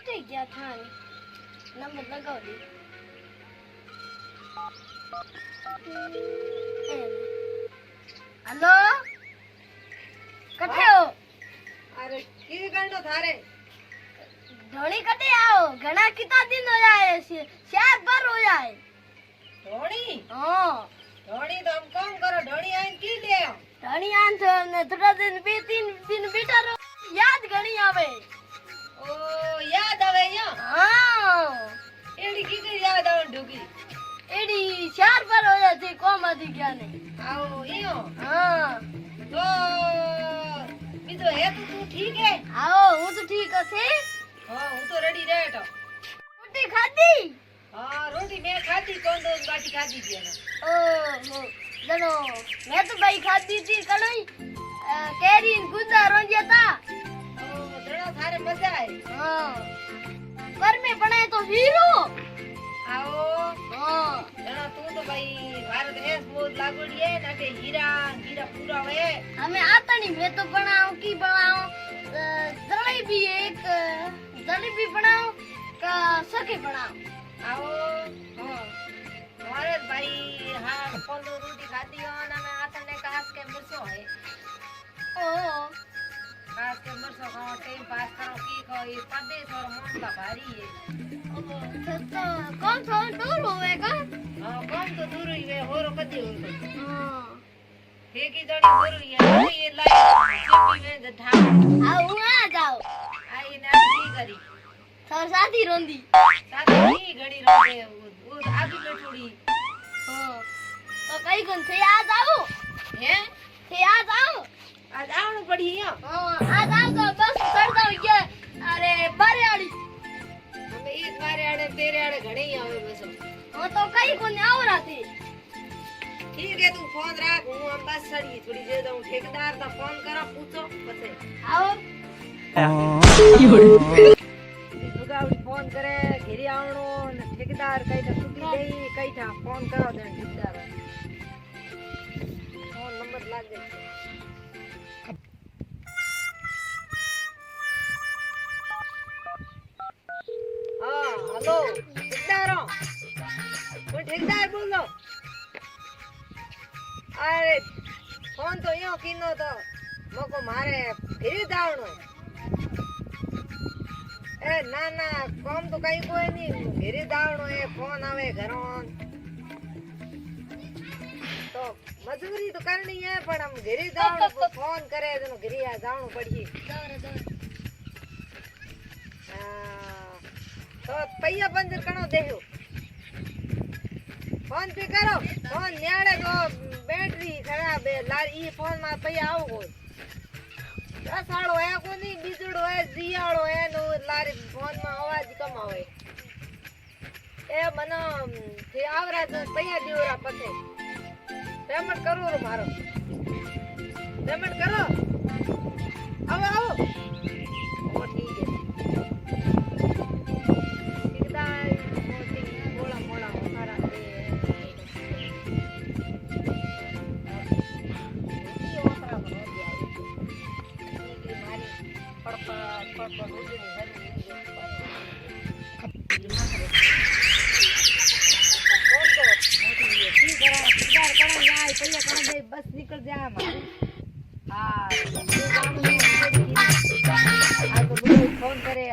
ठीक गया था नंबर लगाओ दी हेलो कटे हो अरे की गंडो थारे धोनी कटे आओ घना कितना दिन हो जाए शहर पर हो जाए धोनी हां धोनी तो हम काम करो धोनी आइन की ले धोनी आन तो ने थोड़ा दिन बे तीन दिन बेटा रो याद घणी आवे ओ याद आवे या हां एडी की याद आवे ढोगी एडी शहर पर हो जाती कोम आदि क्या ने आओ इयो हां तो बीजो है तू ठीक है आओ हूं तो ठीक है हां हूं तो रेडी रेट रोटी खादी हां रोटी मैं खाती कौन दो बाटी खादी थी ना ओ हो जनो मैं तो भाई खादी थी कलई केरी गुंदा रोंजिया था ओ जणो थारे मजा है हां पर में बनाए तो हीरो आओ हां जणो तू तो भाई भारत एस मोद लागोड़ी है नाटे हीरा हीरा पूरा वे हमें आता नहीं मैं तो बनाऊं की बनाऊं जलेबी एक जलेबी बनाऊं का सके बनाऊं आओ हां हमारे भाई हां पंदो रोटी खाती हो ना मैं आता ने कास के मरसो है ओ कास के मरसो खाओ टाइम पास करो की खो ये पदे थोड़ा मन का भारी है तो कौन कौन दूर होएगा हां कौन तो दूर ही वे होरो कदी हो हां ठेकी जणी दूर ही है ये लाई चेपी में ढा आओ आ जाओ आई ने की करी सर साथी रोंदी साथी घड़ी रोते वो आगे बैठोड़ी हां तो कई गुन थे आ जाओ हैं थे आ जाओ आज आवण पड़ी है हां आ जाओ तो बस चढ़ जाओ ये अरे बारे वाली हमें एक बारे आड़े तेरे आड़े घड़े ही आवे बस हां तो कई गुन आओ राती ठीक है तू फोन रख हूं हम बस सड़ी थोड़ी दे दूं ठेकेदार का फोन करा पूछो बसे आओ बुगावड़ी फोन करे घेरी आवणो ने ठेकेदार कई था छुट्टी देई कई था फोन करो दे ठेकेदार फोन नंबर लाग दे हां हेलो ठेकेदार कोई ठेकेदार बोलो अरे फोन तो यो कीनो तो मको मारे घेरी दावणो ए ना ना काम तो कई कोई नहीं घेरी दावणो है फोन आवे घरों तो मजदूरी तो करनी है पर हम घेरी दावणो फोन करे तो घेरी आ जावणो पड़ी तो पैया बंदर कणो देहो फोन पे करो फोन न्याड़े तो बैटरी खराब है लार ई फोन में पैया आओ कोई साड़ो है कोनी बिजड़ो है जियाड़ो है नो लारी फोन में आवाज कम आवे ए मनो थे आवरा तो पैया दियोरा पते पेमेंट करो रो मारो पेमेंट करो आओ आओ ओ ठीक है ठेकेदार मोटी बोला मोड़ा सारा दे ये ओसरा बनो दिया बस निकल जाए फोन करे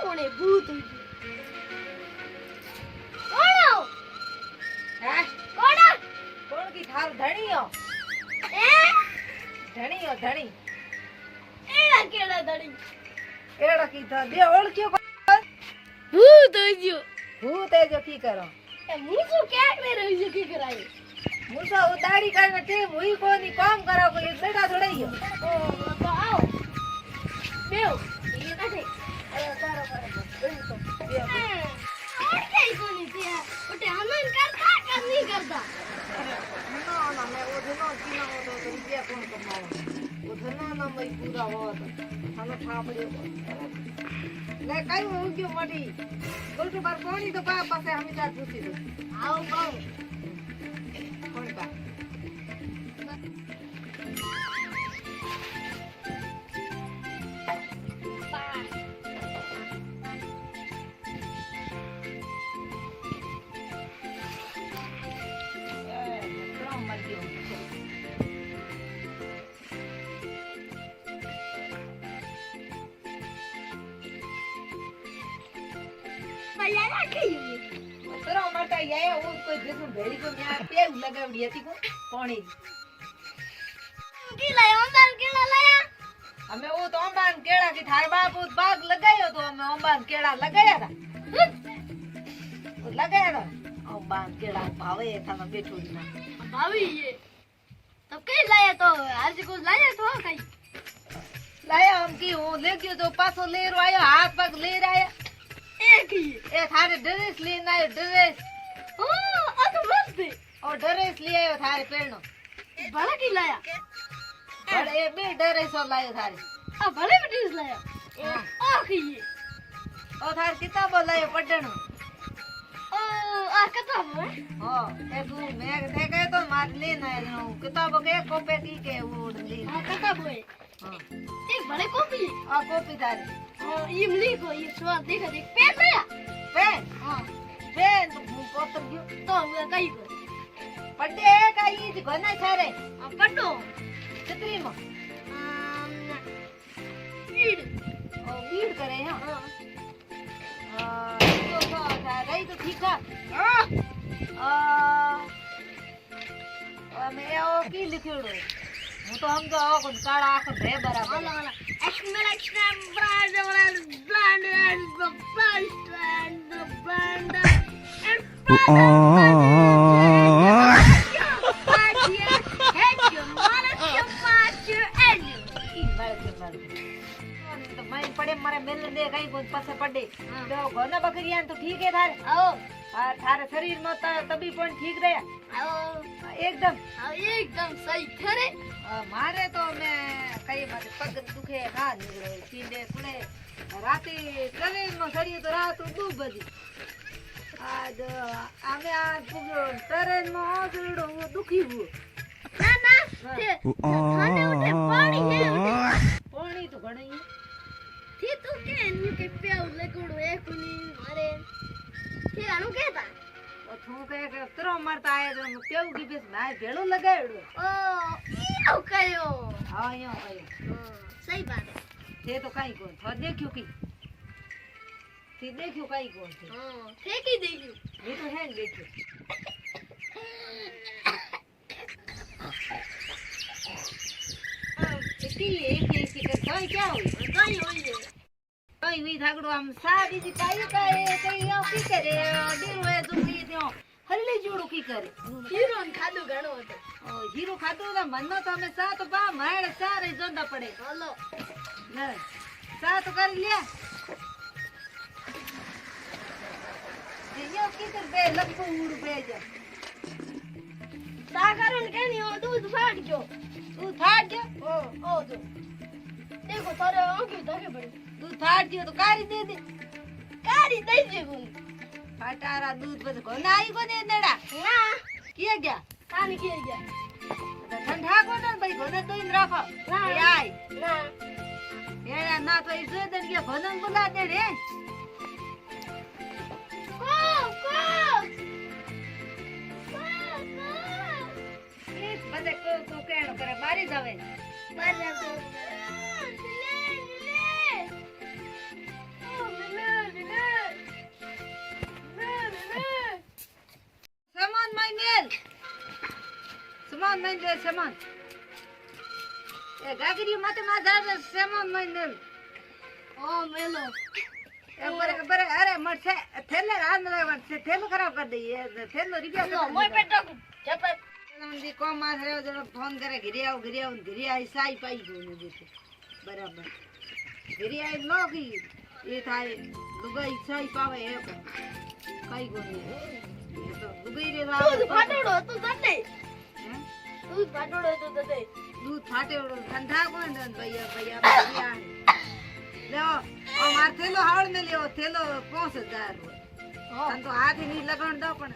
कोने भूत कोनो है कोना कौन की थार धणी हो ए धणी हो धणी एड़ा केड़ा धड़ी एड़ा की था दे ओळख्यो भूत રહેજો હું તેજો કી કરો એ હું શું ક્યાંક ને રહેજો કી કરાય હું તો ઉતાડી કરીને તે મુઈ કોની કામ કરો કોઈ એક બેટા થોડાઈ ગયો ઓ તો આવો બેવ એ કાઢે અરે તારો કરો બે और क्या कोनी थी उठे हनन करता कर नहीं करता ના ના મેં ઓ ધનો કીના હો તો રૂપિયા કોણ કમાવો ઓ ધનો ના મય પૂરા હો તો હનો ઠાપડ્યો લે કઈ હું ગયો મડી ગોટુ બાર કોણી તો બા પાસે હમીદાર પૂછી દો आओ आओ કોણ બા भैया रखी તરો માટા યાય ઓ કોઈ ભેસું ભેળી કો ન્યા પેવ લગાવડી હતી કો કોણી की लाया अंदर के लाया અમે ઓ તો અંબાન કેળા की थार बाप बाग लगायो तो અમે અંબાન केड़ा लगाया था लगाया था अंबान केड़ा भावे थाना बैठो ना भाभी ये तो कई लाया तो आज को लाया तो कई लाया हम की हूं ले गयो तो पाछो लेरो आयो हाथ पग ले आया एक ही ए थारे ड्रेस लेने आयो ड्रेस ओ अब मस्त है और ड्रेस ले आयो थारे पेरनो बड़ा की लाया बड़े बे ड्रेस और लायो थारे आ बड़े बटीस लाया हाँ। आ की और थारे किताबो लायो पढ़नो ओ आ किताब है हां ए तू मैं थे कहे तो मार लेना है किताबो के कॉपी की के वो ले आ किताब है हां एक बड़े कॉपी आ कॉपी थारे और ये मिली को ये स्वाद देखा देख पेन लाया पेन हां पेन तो पोतर गयो तो वो कई को पढ़े का ये घना सारे आ पढ़ो छतरी में रीड और रीड करे हां हां तो रही तो ठीक है मैं ओ की लिखियोड़ो હું તો સમજો આવો કોઈ કાળા આખો ભે બરાબર वाला वाला एक्सट्रा ब्रांड वाला brand and the brand and the brand and तो मैं पड़े मारे मिल दे कहीं कुछ पसे पड़े तो घरना बकरियां तो ठीक है थारे आओ थारे शरीर में तभी पण ठीक रहे आओ एकदम एकदम सही खरे मारे तो मैं कई बार पग दुखे ना निकले सीधे कुड़े राती ट्रेन में सड़ी तो रात 2 बजे आज आमे आज ट्रेन में आजड़ो दुखी हुआ ना ना खाने उठे पानी है पानी तो घणे ही थी तू के न्यू के प्याउ लगड़ो एक नी मारे के आनु केता और थू के तरो मरता आए तो केव की बेस मैं भेड़ो लगाएड़ो ओ यो कयो हां यो आयो सही बात है थे तो काई कोन था देखियो की थे देखियो काई कोन थे हां फेंकी देगी ये तो है देखियो एक के काई क्या हुई गई होई है कई वी थागड़ो हम सारी जी काई कई यो की करे डेरो है दुखी थियो हल्ले जोड़ो की करे हीरो न खादो घणो હતો ओ हीरो खादो ना मन्नो तो हमें सा तो बा माड़ सारे जोंदा पड़े હાલો ले सा तो कर लिया यो की कर बे लपू उड़ बे जा સાગરન કેની ઓ દૂધ ફાટ ગયો तू थाट गयो ઓ જો देखो તારે આંખી ધકે પડી तू थाट गयो तो कारी दे दे કારી દઈ દે ગુન फटारा दूध बस कोना आई कोने नेड़ा ના किया गया કાની કે ગયા ठंडा कोना भाई कोने तो इन राखो ना आई ના ये ना तो इसे दन के भनन बुला दे रे को एक बदे को केण करे मारी जावे મારે તો सामान माई मेल सामान ए गागरी माते मा जा सामान माई मेल ઓ મેલો અરે મળશે થેલે રાંધ લેવાનું થેલું ખરાબ કરી દઈએ થેલું લો મોય પેટો જપે રીપિયા કોમ માં ફોન કરે ઘરે આવ સાઈ પાઈ ગયું ને દીધું બરાબર ઘરે આવી લોકી એ થાય લુગાઈ સાઈ પાવે એ પણ કઈ ગોની એ તો લુગાઈ રે તું ફાટોડો તું દતે તું ફાટોડો તું દતે દૂધ ફાટેવડો ઠંડા કોણ દન ભૈયા લેવો ઓ માર થેલો હાવળ ને લેવો થેલો 5000 હોય તો હાથી ની લગણ દો પણ